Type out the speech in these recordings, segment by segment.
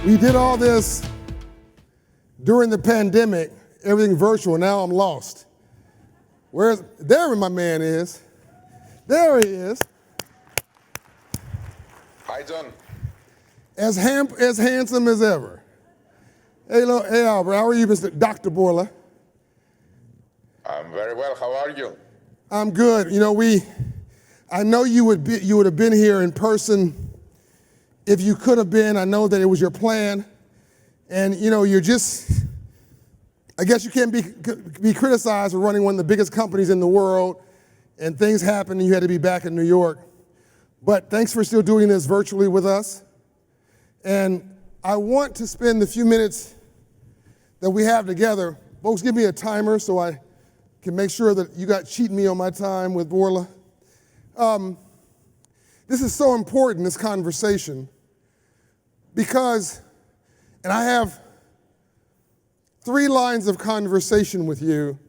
We did all this during the pandemic, everything virtual. Now I'm lost. There my man is. There he is. Hi, John. As handsome as ever. Hey, Albert, how are you, Mr. Dr. Bourla? I'm very well. How are you? I'm good. You know, I know you would have been here in person if you could have been. I know that it was your plan. And, you know, I guess you can't be criticized for running one of the biggest companies in the world, and things happened and you had to be back in New York. But thanks for still doing this virtually with us. And I want to spend the few minutes that we have together. Folks, give me a timer so I can make sure that you got cheating me on my time with Bourla. This is so important, this conversation, because, and I have 3 lines of conversation with you,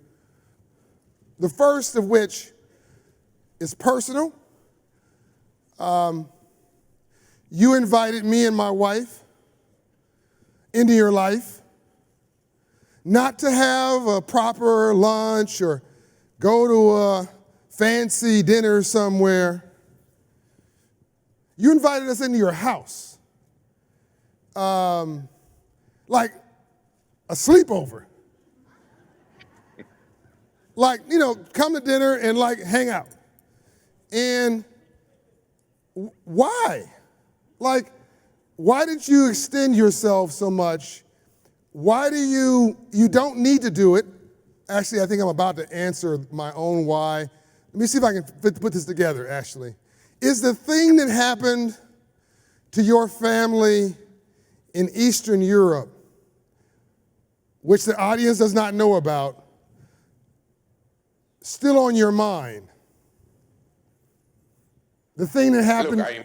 the first of which is personal. You invited me and my wife into your life, not to have a proper lunch or go to a fancy dinner somewhere. You invited us into your house, like a sleepover. Like, you know, come to dinner and like hang out. And why? Like, why did you extend yourself so much? Why do you don't need to do it. Actually, I think I'm about to answer my own why. Let me see if I can put this together, actually. Is the thing that happened to your family in Eastern Europe, which the audience does not know about, still on your mind? The thing that happened. Look, I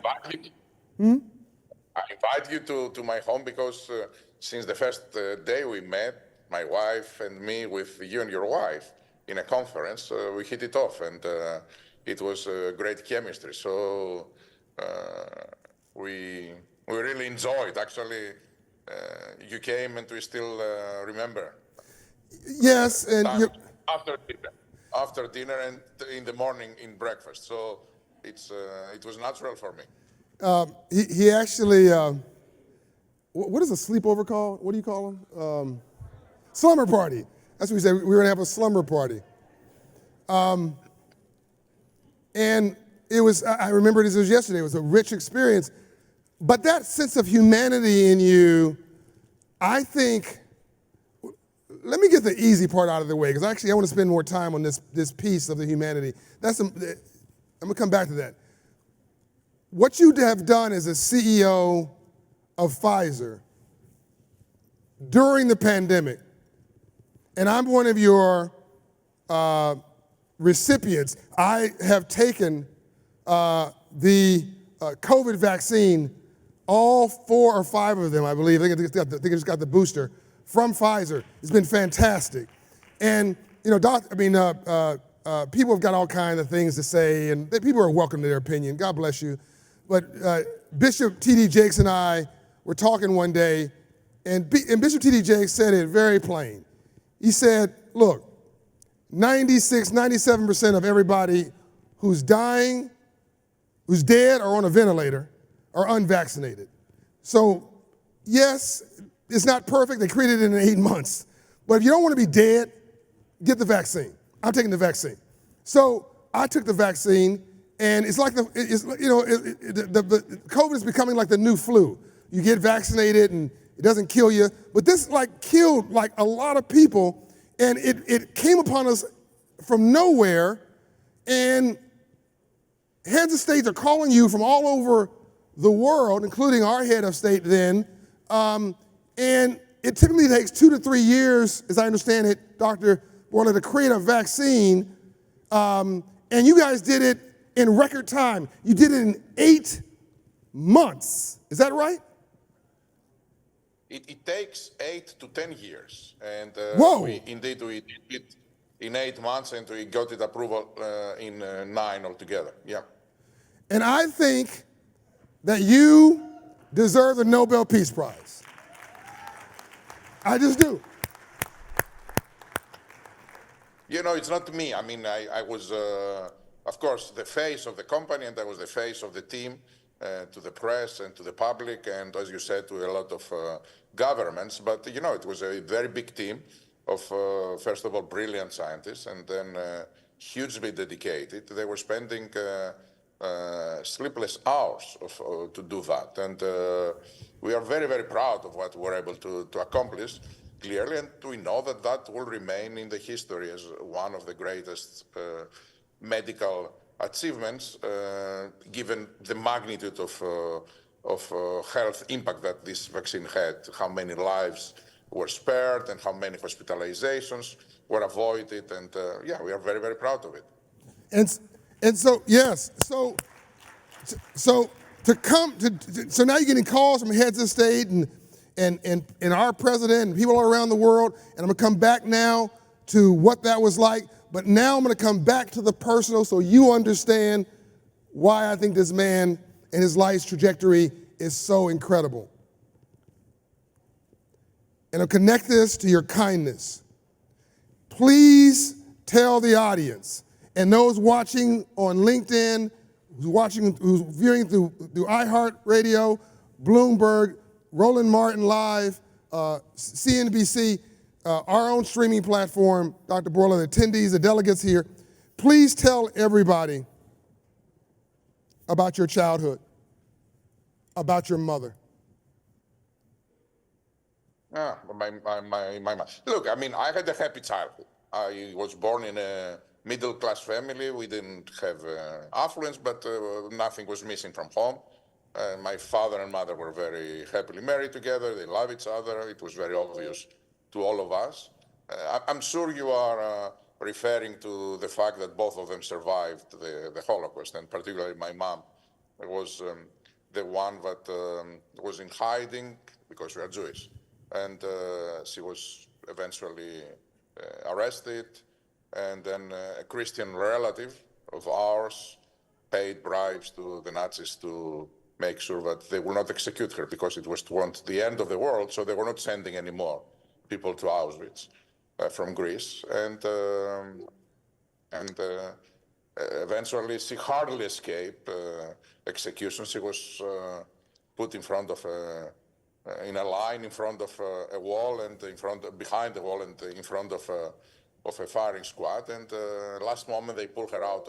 invite you to my home because since the first day we met, my wife and me with you and your wife in a conference, we hit it off, and it was great chemistry. So we really enjoyed. Actually, you came and we still remember. Yes, and after dinner and in the morning in breakfast. So it was natural for me. He actually, what is a sleepover called? What do you call them? Slumber party. That's what we said. We were going to have a slumber party. And it was, I remember this was yesterday, it was a rich experience. But that sense of humanity in you, I think, let me get the easy part out of the way, because actually I want to spend more time on this piece of the humanity. I'm going to come back to that. What you have done as a CEO of Pfizer during the pandemic, and I'm one of your recipients. I have taken the COVID vaccine, all 4 or 5 of them, I believe. I think they just got the booster from Pfizer. It's been fantastic. And, you know, people have got all kinds of things to say, and people are welcome to their opinion. God bless you. But Bishop T.D. Jakes and I were talking one day, and Bishop T.D. Jakes said it very plain. He said, look, 97% of everybody who's dying, who's dead or on a ventilator, are unvaccinated. So, yes, it's not perfect. They created it in 8 months. But if you don't want to be dead, get the vaccine. I'm taking the vaccine. So I took the vaccine, and it's like the COVID is becoming like the new flu. You get vaccinated and it doesn't kill you. But this like killed like a lot of people, and it came upon us from nowhere, and heads of states are calling you from all over the world, including our head of state then, and it typically takes 2 to 3 years, as I understand it, Dr. Bourla, to create a vaccine, and you guys did it in record time. You did it in 8 months. Is that right? It takes 8 to 10 years, and we did it in 8 months, and we got it approval in 9 altogether. Yeah. And I think that you deserve the Nobel Peace Prize. I just do. You know, it's not me. I mean, I was, of course, the face of the company, and I was the face of the team to the press and to the public, and as you said, to a lot of governments. But, you know, it was a very big team of, first of all, brilliant scientists, and then hugely dedicated. They were spending sleepless hours to do that. And we are very, very proud of what we were able to accomplish, clearly, and we know that that will remain in the history as one of the greatest medical achievements, given the magnitude of health impact that this vaccine had, how many lives were spared and how many hospitalizations were avoided, and yeah, we are very, very proud of it. And so, yes, so to come to, so now you're getting calls from heads of state and our president and people all around the world, and I'm gonna come back now to what that was like, but now I'm gonna come back to the personal so you understand why I think this man and his life's trajectory is so incredible. And I'll connect this to your kindness. Please tell the audience and those watching on LinkedIn, who's viewing through iHeartRadio, Bloomberg, Roland Martin Live, CNBC, our own streaming platform, Dr. Bourla, the attendees, the delegates here, please tell everybody about your childhood, about your mother. My mom. Look, I mean, I had a happy childhood. I was born in a middle-class family. We didn't have affluence, but nothing was missing from home. My father and mother were very happily married together. They love each other. It was very obvious to all of us. I'm sure you are referring to the fact that both of them survived the Holocaust, and particularly my mom was the one that was in hiding because we are Jewish. And she was eventually arrested, and then a Christian relative of ours paid bribes to the Nazis to make sure that they will not execute her, because it was towards the end of the world, so they were not sending any more people to Auschwitz from Greece. And eventually she hardly escaped execution. She was put in front of in a line in front of a wall and behind the wall and in front of a firing squad. And last moment they pulled her out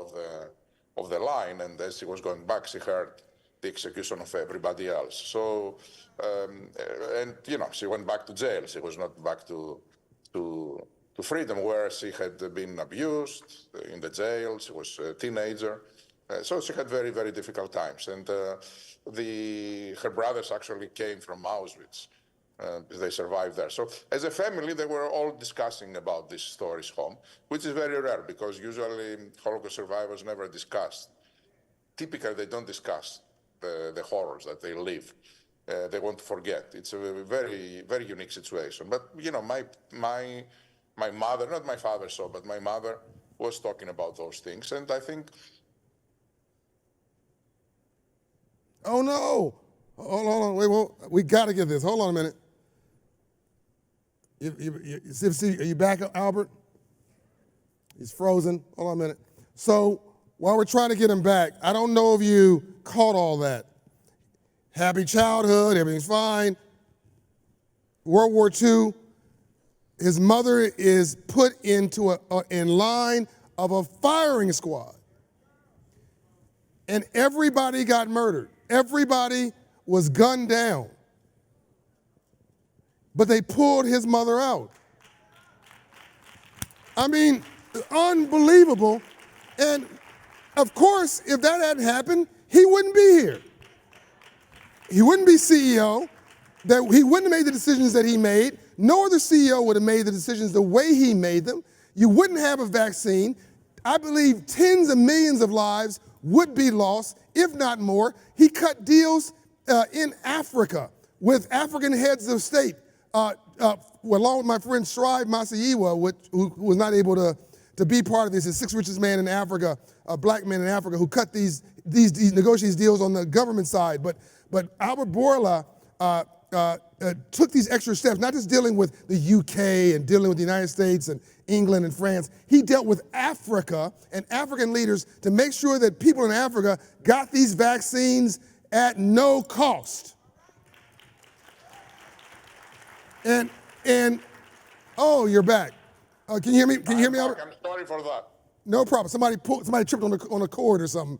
of the line, and as she was going back, she heard the execution of everybody else. So, and you know, she went back to jail. She was not back to freedom, where she had been abused in the jail. She was a teenager. So she had very, very difficult times. And her brothers actually came from Auschwitz. They survived there. So as a family, they were all discussing about these stories home, which is very rare, because usually Holocaust survivors never discuss. Typically, they don't discuss the horrors that they live. They want to forget. It's a very, very unique situation. But, you know, my mother, not my father so, but my mother was talking about those things. And I think... Oh, no. Hold on. Wait, we got to get this. Hold on a minute. Are you back, Albert? He's frozen. Hold on a minute. So while we're trying to get him back, I don't know if you caught all that. Happy childhood, everything's fine. World War II, his mother is put into in line of a firing squad. And everybody got murdered. Everybody was gunned down. But they pulled his mother out. I mean, unbelievable. And of course, if that hadn't happened, he wouldn't be here. He wouldn't be CEO. That he wouldn't have made the decisions that he made. No other CEO would have made the decisions the way he made them. You wouldn't have a vaccine. I believe tens of millions of lives would be lost, if not more. He cut deals in Africa with African heads of state, along with my friend Shrive Masiyiwa, who was not able to be part of this, the sixth richest man in Africa, a black man in Africa, who cut these negotiated deals on the government side. But Albert Bourla took these extra steps, not just dealing with the UK and dealing with the United States and England and France. He dealt with Africa and African leaders to make sure that people in Africa got these vaccines at no cost. And oh, you're back. Can you hear me? Can you hear me, Albert? I'm sorry for that. No problem. Somebody tripped on a cord or something.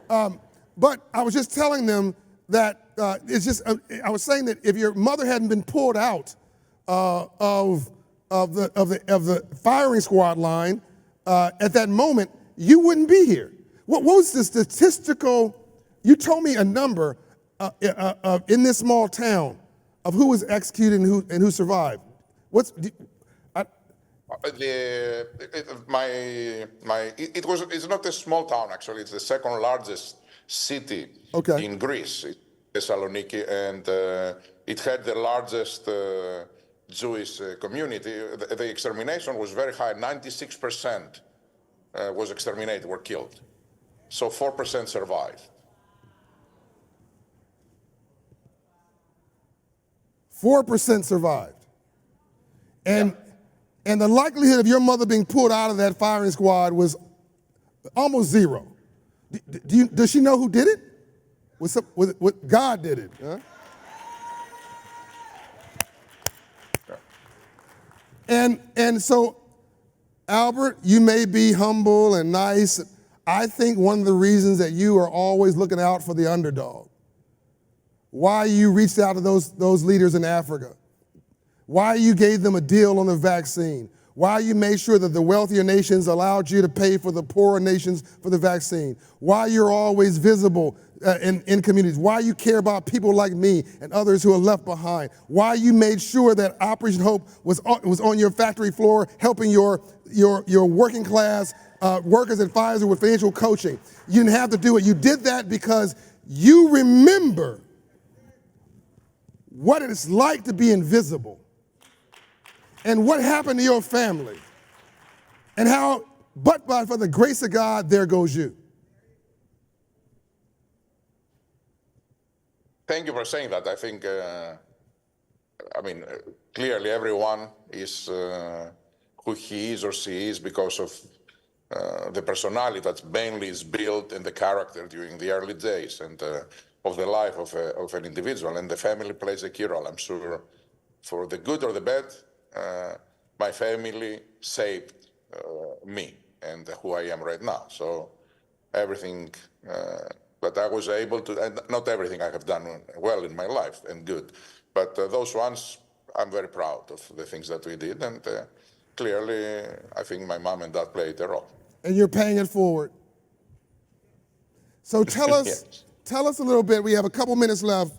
But I was just telling them that I was saying that if your mother hadn't been pulled out of the firing squad line at that moment, you wouldn't be here. What was the statistical? You told me a number in this small town of who was executed and who survived. It's not a small town actually. It's the second largest city in Greece, Thessaloniki, and it had the largest Jewish community. The extermination was very high. 96% was exterminated, were killed. So 4% survived. 4% survived. And the likelihood of your mother being pulled out of that firing squad was almost zero. Does she know who did it? What God did it? Huh? And so, Albert, you may be humble and nice. I think one of the reasons that you are always looking out for the underdog, why you reached out to those leaders in Africa, why you gave them a deal on the vaccine, why you made sure that the wealthier nations allowed you to pay for the poorer nations for the vaccine, why you're always visible in communities, why you care about people like me and others who are left behind, why you made sure that Operation Hope was on your factory floor helping your working class workers at Pfizer with financial coaching. You didn't have to do it. You did that because you remember what it's like to be invisible and what happened to your family and how, but for the grace of God, there goes you. Thank you for saying that. I think, clearly everyone is who he is or she is because of the personality that mainly is built in the character during the early days and of the life of an individual. And the family plays a key role. I'm sure for the good or the bad, my family shaped me and who I am right now. So everything that I was able to, and not everything I have done well in my life and good, but those ones, I'm very proud of the things that we did. And clearly, I think my mom and dad played a role. And you're paying it forward. So tell us, Yes. Tell us a little bit, we have a couple minutes left.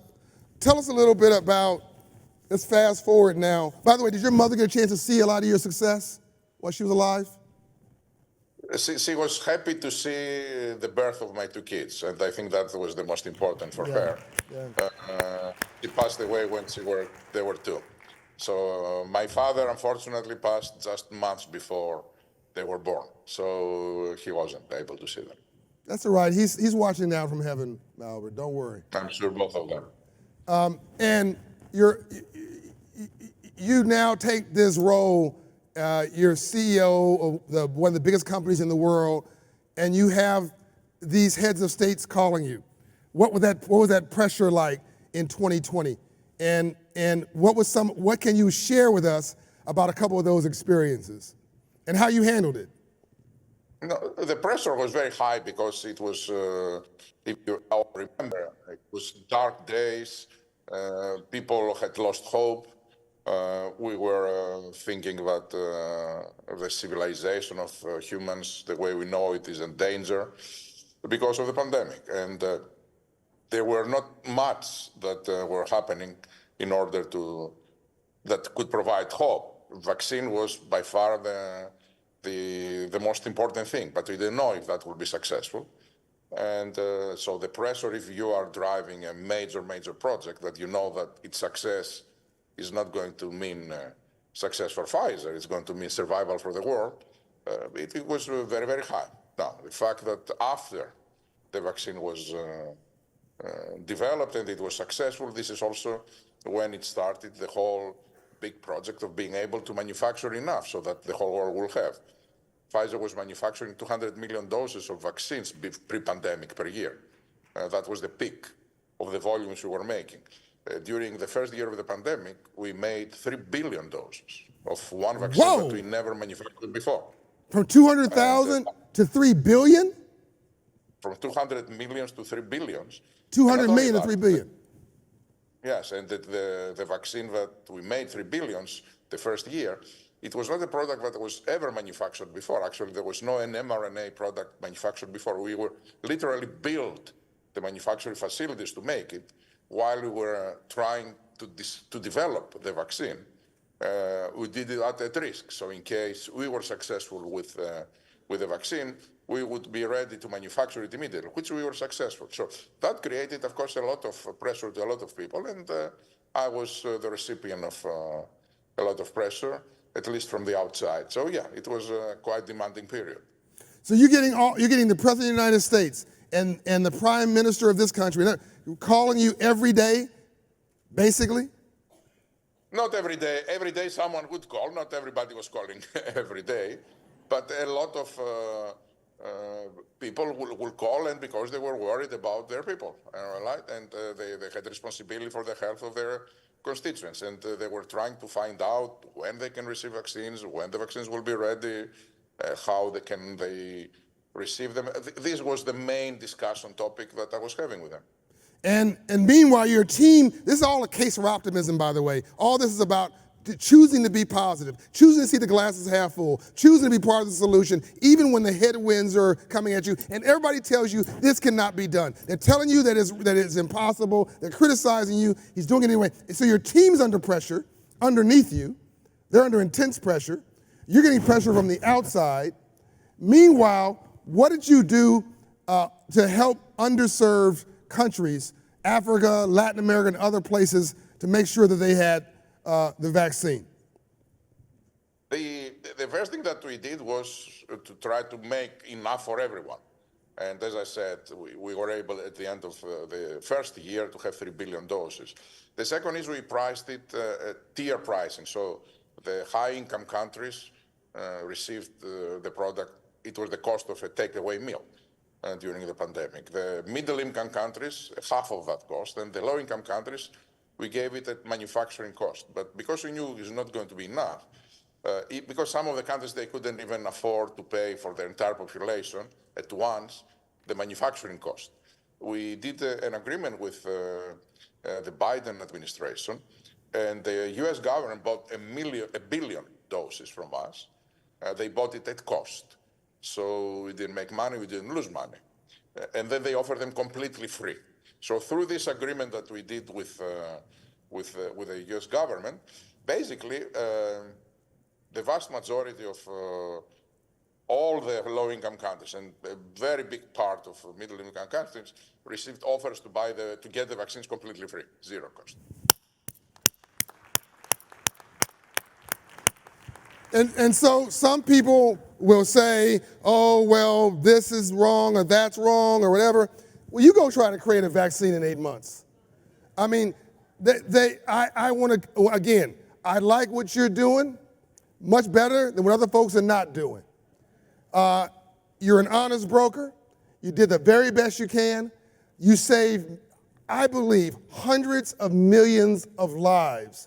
Tell us a little bit about, let's fast forward now. By the way, did your mother get a chance to see a lot of your success while she was alive? She was happy to see the birth of my two kids, and I think that was the most important for her. Yeah. She passed away when they were two. So my father, unfortunately, passed just months before they were born, so he wasn't able to see them. That's all right. He's watching now from heaven, Albert. Don't worry. I'm sure both of them. And you now take this role. You're CEO of one of the biggest companies in the world, and you have these heads of states calling you. What was that pressure like in 2020? And what can you share with us about a couple of those experiences and how you handled it? No, the pressure was very high because it was, if you all remember, it was dark days. People had lost hope. We were thinking that the civilization of humans, the way we know it, is in danger because of the pandemic. And there were not much that were happening in order that could provide hope. Vaccine was by far the most important thing, but we didn't know if that would be successful. And so the pressure, if you are driving a major project, that you know that its success is not going to mean success for Pfizer, it's going to mean survival for the world, it was very, very high. Now, the fact that after the vaccine was developed and it was successful. This is also when it started the whole big project of being able to manufacture enough so that the whole world will have. Pfizer was manufacturing 200 million doses of vaccines pre-pandemic per year. That was the peak of the volumes we were making. During the first year of the pandemic, we made 3 billion doses of one vaccine Whoa. that we never manufactured before. From 200,000 to 3 billion? From 200 millions to 3 billions. 200 million to 3 billion. Yes, and the vaccine that we made, 3 billions, the first year, it was not a product that was ever manufactured before. Actually, there was no an mRNA product manufactured before. We were literally built the manufacturing facilities to make it while we were trying to develop the vaccine. We did it at risk. So in case we were successful with the vaccine, we would be ready to manufacture it immediately, which we were successful. So that created, of course, a lot of pressure to a lot of people. And I was the recipient of a lot of pressure, at least from the outside. So yeah, it was a quite demanding period. So you're getting the President of the United States and the Prime Minister of this country calling you every day, basically? Not every day. Every day someone would call. Not everybody was calling every day. But a lot of people will call, and because they were worried about their people, right? And they had responsibility for the health of their constituents, and they were trying to find out when they can receive vaccines, when the vaccines will be ready, how they receive them. This was the main discussion topic that I was having with them. And meanwhile, your team, this is all a case for optimism, by the way. All this is about choosing to be positive, choosing to see the glasses half full, choosing to be part of the solution, even when the headwinds are coming at you. And everybody tells you this cannot be done. They're telling you that it's impossible. They're criticizing you. He's doing it anyway. And so your team's under pressure underneath you. They're under intense pressure. You're getting pressure from the outside. Meanwhile, what did you do to help underserved countries, Africa, Latin America, and other places, to make sure that they had the vaccine? The first thing that we did was to try to make enough for everyone. And as I said, we were able at the end of the first year to have 3 billion doses. The second is we priced it at tier pricing. So the high-income countries received the product. It was the cost of a takeaway meal during the pandemic. The middle-income countries, half of that cost, and the low-income countries, we gave it at manufacturing cost. But because we knew it's not going to be enough, because some of the countries, they couldn't even afford to pay for their entire population at once the manufacturing cost. We did an agreement with the Biden administration, and the US government bought a billion doses from us. They bought it at cost. So we didn't make money, we didn't lose money. And then they offered them completely free. So through this agreement that we did with the US government, basically the vast majority of all the low-income countries and a very big part of middle-income countries received offers to get the vaccines completely free, zero cost. And so some people will say, oh, well, this is wrong or that's wrong or whatever. Well, you go try to create a vaccine in 8 months. I mean, I want to, again, I like what you're doing much better than what other folks are not doing. You're an honest broker. You did the very best you can. You saved, I believe, hundreds of millions of lives.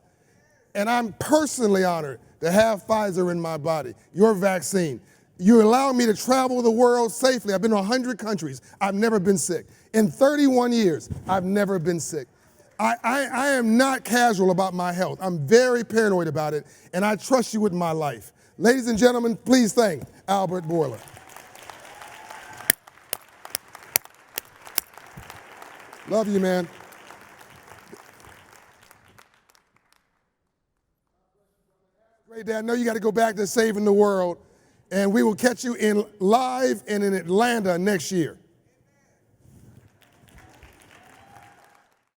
And I'm personally honored to have Pfizer in my body, your vaccine. You allow me to travel the world safely. I've been to 100 countries. I've never been sick. In 31 years, I've never been sick. I am not casual about my health. I'm very paranoid about it, and I trust you with my life. Ladies and gentlemen, please thank Albert Bourla. Love you, man. Great, Dad. I know you got to go back to saving the world, and we will catch you live and in Atlanta next year.